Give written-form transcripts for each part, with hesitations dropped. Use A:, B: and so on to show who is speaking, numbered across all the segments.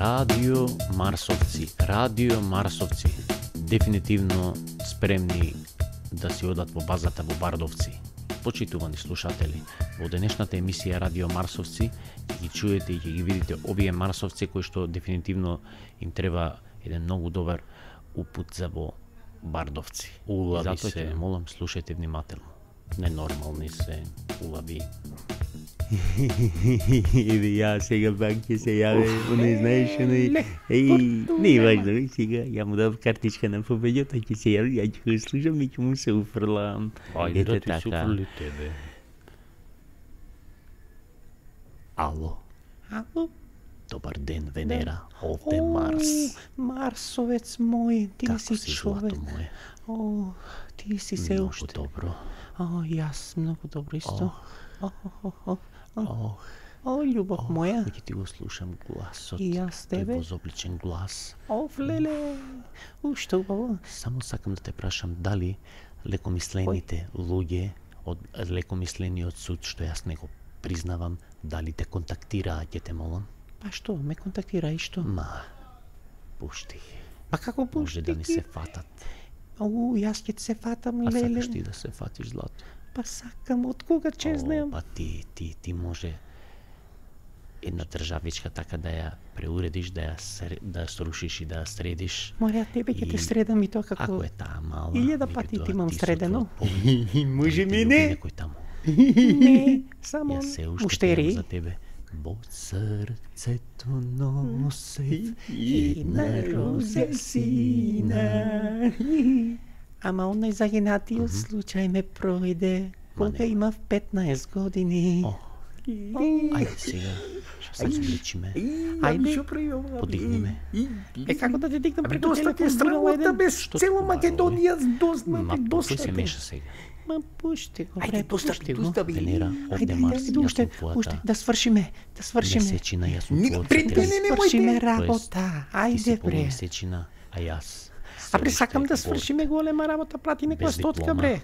A: Радио Марсовци, дефинитивно спремни да си одат во базата во Бардовци. Почитувани слушатели, во денешната емисија Радио Марсовци ќе ги чуете и ќе ги видите овие марсовци кои што дефинитивно им треба еден многу добар упут за во Бардовци.
B: Улави
A: затоа
B: се.
A: ќе молам, слушајте внимателно. Ненормални се улави.
B: Или ја сега пак ќе се јаве, не знаеш, не е важно, сега ја му дав картичка на победјата, ќе се јави, ја ќе го слушам и ќе му се уфрлам.
A: Ајде да
B: Ете
A: ти се уфрли тебе. Ало,
C: Ало?
A: добар ден, Венера, овде Марс.
C: Марсовец мој, ти
A: Како
C: си
A: си,
C: човек.
A: злато мое?
C: О, ти си се
A: Многу
C: уште.
A: добро.
C: О, јас многу добро исто.
A: Ох,
C: О, љубов моја.
A: ќе ти го слушам гласот.
C: И јас
A: Тој
C: тебе.
A: возобличен глас.
C: О, леле. Уште убаво.
A: Само сакам да те прашам дали лекомислените луѓе од лекомислениот суд, што јас не го признавам, дали те контактираа, ќе те молам?
C: Па што, ме контактира и што?
A: Ма, пушти.
C: Па како
A: Може да
C: пушти
A: ни
C: ти?
A: се фатат.
C: Јас ќе се фатам,
A: А
C: леле.
A: сакаш ти да се фатиш, злато?
C: Па сакам, од кога че знам?
A: Па ти може една државичка така да ја преуредиш, да ја срушиш и да ја средиш.
C: Море, тебе ќе те
A: И
C: средам и тоа
A: Ако
C: како...
A: е таа мала,
C: 1000 пати
A: меѓутоа
C: ти имам
A: ти со
C: средено.
A: твојот поглед,
B: Може
A: ти
B: ми
A: љуби
B: не?
A: некој таму.
C: Не, само
A: Јас се уште
C: муштери.
A: пеам за тебе. Во срцето носи
C: Една роза сина. Ама онај загинатиот случај ме пројде кога
A: не.
C: имав 15 години.
A: О, ајде сега, што се обличиме,
C: Ајде,
A: подигни ме.
C: како да те дигнам преку
D: Доста ти е
C: телефон,
D: срамота,
C: еден?
D: без
A: Што
D: цела
A: ти говори?
D: Македонија дозна,
A: Ма,
D: доста
A: тој се
D: те.
A: меша сега.
C: Ма пушти го,
D: Ајде,
C: бре,
D: доста
C: пушти го.
D: доста би.
A: Венера, овде
C: Ајде,
A: Марс,
C: ајде, уште,
A: јас сум
C: уште,
A: твојата
C: да свршиме,
A: месечина, јас сум твојот
D: Пред мене
A: сателит.
D: немојте.
C: свршиме работа.
A: Ти си
C: Ајде, бре.
A: полумесечина, а јас
C: А бре,
A: се
C: сакам
A: уште
C: да свршиме голема работа, прати некоја
A: без
C: стотка,
A: диплома.
C: бре.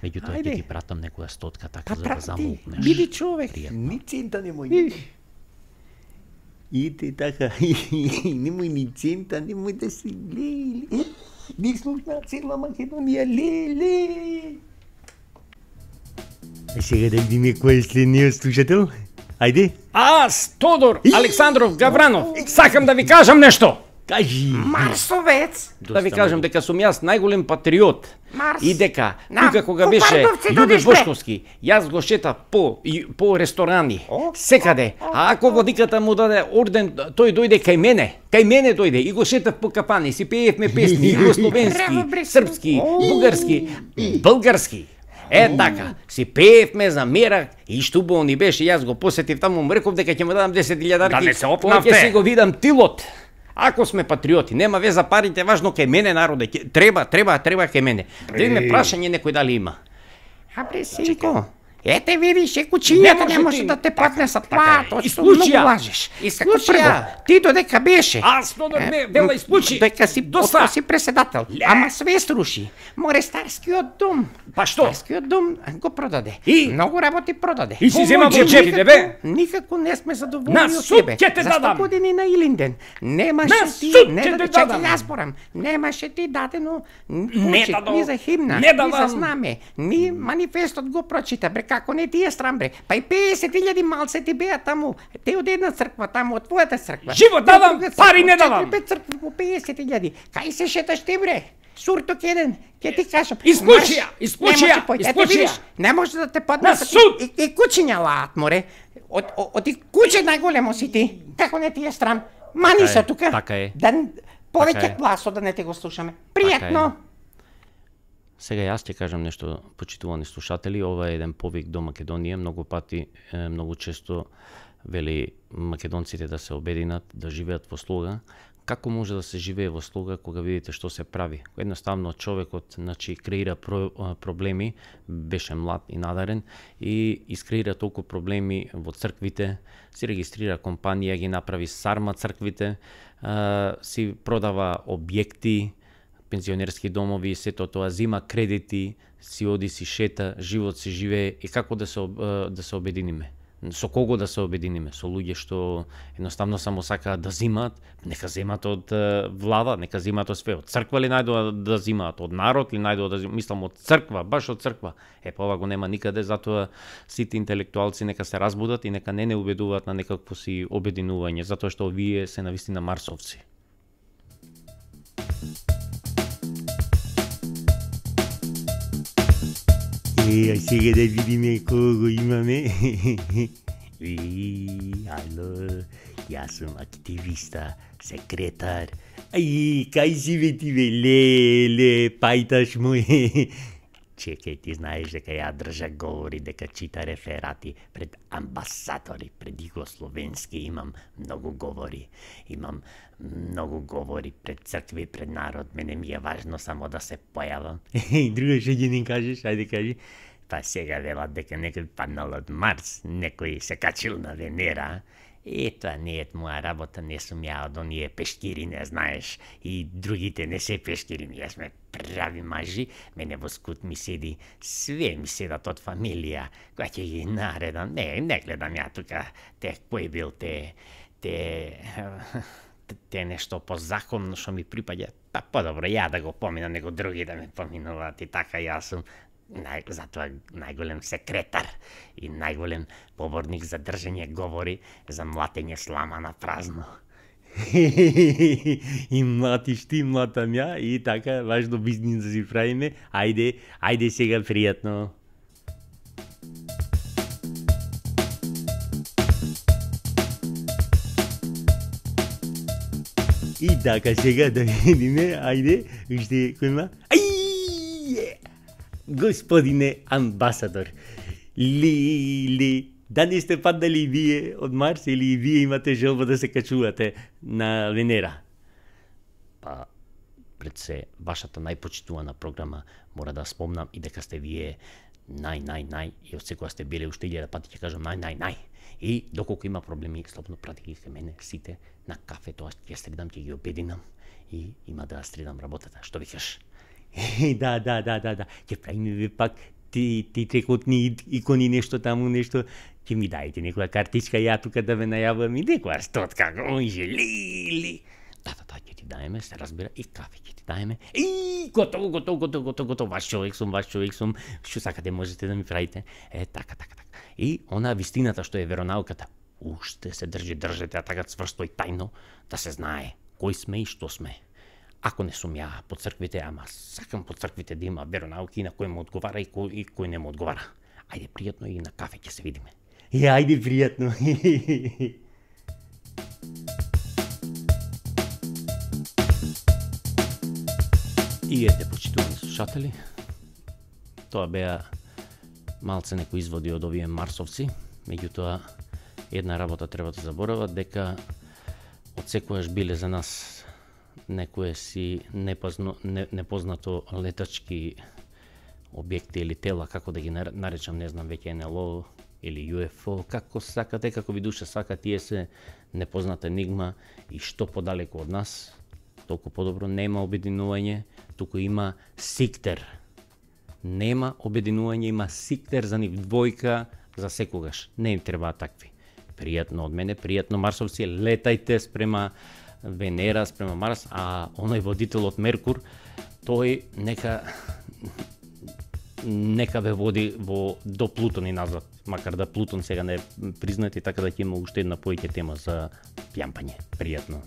A: Меѓутоа
C: Ајде.
A: ќе ти пратам некоја стотка така
C: Па
A: за да
C: прати,
A: замолкнеш.
C: биди човек.
A: Пријатно.
D: Ни цента немој.
C: Ih,
B: Ите така, немој ни цента, немој да си леле.
D: Ни слушна цела Македонија, леле.
B: А сега да видиме кој е следниот слушател. Ајде,
E: Аз, Тодор Александров Гавранов, сакам да ви кажам нешто.
B: кажи.
D: Марсовец.
E: Да ви кажам дека сум јас најголем патриот.
D: Марс.
E: И дека
D: На,
E: тука кога
D: по
E: беше
D: Бардовци
E: Љубе
D: додиш, бе.
E: Бошковски, јас го шетав по ресторани, секаде. А ако водиката му даде орден, тој дојде кај мене дојде и го шетав по капани, си пеевме песни, југословенски, српски, бугарски, български. Така, си пеевме за мерак и што убаво ни беше, јас го посетив таму, му реков дека ќе му дадам 10.000
D: Да не се
E: Кога
D: опнавте.
E: ќе си го видам тилот. Ако сме патриоти, нема веза парите, важно кај мене народе. Треба кај мене. Да видиме прашање некој дали има.
D: А бре, синко, ете видиш, кучињата не може да те поднесат. Па, точно,
E: Исклучија.
D: многу лажеш.
E: Исклучија.
D: Ти додека беше.
E: Аз, Тодор, не, вела исклучи.
D: Дека си
E: Доста.
D: си председател. Ама све сруши. Море старскиот дом.
E: Па што?
D: Старскиот дом го продаде.
E: И?
D: Многу работи продаде.
E: И си зема во
D: Никако-
E: джепите, бе?
D: Никако не сме задоволни
E: На
D: од
E: суд
D: тебе.
E: ќе те
D: За 100
E: дадам.
D: години на Илинден. Немаше
E: На
D: ти,
E: суд
D: не
E: ќе
D: да
E: те
D: чекай,
E: дадам.
D: јас порам. Немаше ти дадено
E: Не
D: учит,
E: дадам.
D: ни за химна,
E: Не
D: ни за
E: дадам.
D: знаме, ни манифестот го прочита, бре, како не ти е страм, бре. Па и 50.000 малце ти беа таму. Те од една црква, таму од твојата црква.
E: Живот
D: Те од
E: дадам,
D: друга
E: пари не
D: црква,
E: дадам.
D: 4-5 цркви по 50.000. Кај се шеташ ти, бре? Сурток еден, ќе ти кажам.
E: Исклучија,
D: Марш,
E: исклучија,
D: не може пој- ете
E: исклучија.
D: видиш, не може да те поднесат.
E: суд!
D: И кучиња лаат, море. Од и куче најголемо си ти. Како не ти е страм? Мани
A: Така
D: се
A: е,
D: тука.
A: така е.
D: Да повеќе
A: Така е.
D: гласо да не те го слушаме.
A: Така
D: Пријатно.
A: Сега јас ќе кажам нешто, почитувани слушатели, ова е еден повик до Македонија, многу пати, многу често вели македонците да се обединат, да живеат во слога. Како може да се живее во слога кога видите што се прави? Едноставно човекот, значи, креира проблеми, беше млад и надарен и искреира толку проблеми во црквите, си регистрира компанија, ги направи сарма црквите, си продава објекти, пензионерски домови, сето тоа, зима кредити, си оди, си шета, живот си живее и како да се обединиме? Со кого да се обединиме? Со луѓе што едноставно само сакаат да зимаат, нека земат од влада, нека земат од све. Од црква ли најдоа да зимаат, од народ ли најдоа да зимаат, мислам од црква, баш од црква. Па ова го нема никаде, затоа сите интелектуалци нека се разбудат и нека не убедуваат на некакво си обединување, затоа што овие се навистина марсовци.
B: Ај сега да видиме кого го имаме. Ало, јас сум активиста, секретар. Кај си бе ти бе, леле, пајташ мој. Чекај, ти знаеш дека ја држа говори, дека чита реферати пред амбасадори, пред југословенски, имам многу говори. Имам многу говори пред цркви, пред народ. Мене ми е важно само да се појавам. Друго што ќе ни кажеш, ајде кажи. Па сега велат дека некој паднал од Марс, некој се качил на Венера. Тоа не е моја работа, не сум ја од оние пешкири, не знаеш, и другите не се пешкири, ние сме прави мажи, мене во скут ми седи, све ми седат од фамилија, која ќе ги наредам, не гледам ја тука, кој бил те нешто по закон што ми припаѓа, па подобро ја да го поминам, него други да ме поминуваат и така, јас сум затоа најголем секретар и најголем поборник за држење говори, за млатење слама на празно. И млатиш ти, млатам ја, и така, важно бизнис да си правиме. Ајде сега, пријатно. И така, сега да видиме, ајде, уште кој има? Господине амбасадор, да не сте паднали и вие од Марс или и вие имате желба да се качувате на Венера?
A: Па, пред се, вашата најпочитувана програма, мора да спомнам и дека сте вие нај, и од секоја сте били уште 1000 пати ќе кажам нај. И доколку има проблеми, слободно прати ги кај мене сите на кафе, тоа ќе средам, ќе ги обединам и има да средам работата. Што викаш?
B: Да, ќе правиме пак ти трекотни икони, нешто таму, нешто. Ќе ми дајте некоја картичка, ја тука да ве најавам и некоја стотка, може ли?
A: Да, ќе ти даеме, се разбира, и кафе ќе ти даеме. Готово, ваш човек сум, што сакате можете да ми правите. Така. И она вистината што е веронауката, уште се држете, а така цврсто и тајно, да се знае кој сме и што сме. Ако не сум ја по црквите, ама сакам по црквите да има веронауки на кој му одговара и кој не му одговара. Ајде пријатно и на кафе ќе се видиме.
B: Ајде пријатно.
A: И ете, почитувани слушатели, тоа беа малце некои изводи од овие марсовци, меѓутоа една работа треба да заборават, дека од секојаш биле за нас некое си непознато летачки објекти или тела, како да ги наречам, не знам веќе НЛО или UFO, како сакате, како ви душа сака, тие се непозната енигма и што подалеку од нас, толку подобро. Нема обединување, туку има сиктер. Нема обединување, има сиктер за нив двојка за секогаш. Не им требаат такви. Пријатно од мене, пријатно марсовци, летајте спрема Венера, спрема Марс, а оној водител од Меркур, тој нека ве води до Плутон и назад, макар да Плутон сега не е признат и така да ќе има уште една поеќе тема за пјампање. Пријатно.